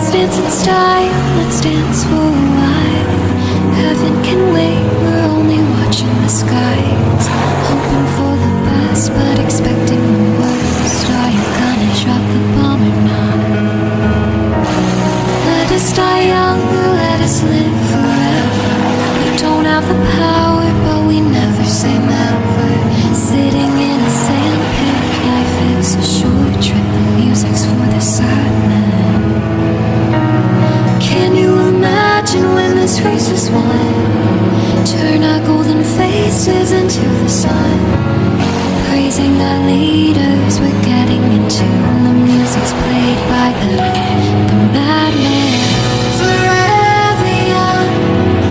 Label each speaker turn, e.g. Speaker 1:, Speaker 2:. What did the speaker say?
Speaker 1: dance in style, let's dance for a while. Heaven can wait, we're only watching the skies. Hoping for the best, but expecting the worst. Are you gonna drop the bomb or not? Let us die young or let us live forever. We don't have the power, but we never say never. Sitting in a sandpit, life is a short trip. The music's for the sad men. Can you imagine when this race is won? Turn our golden faces into the sun, praising our leaders we're getting into.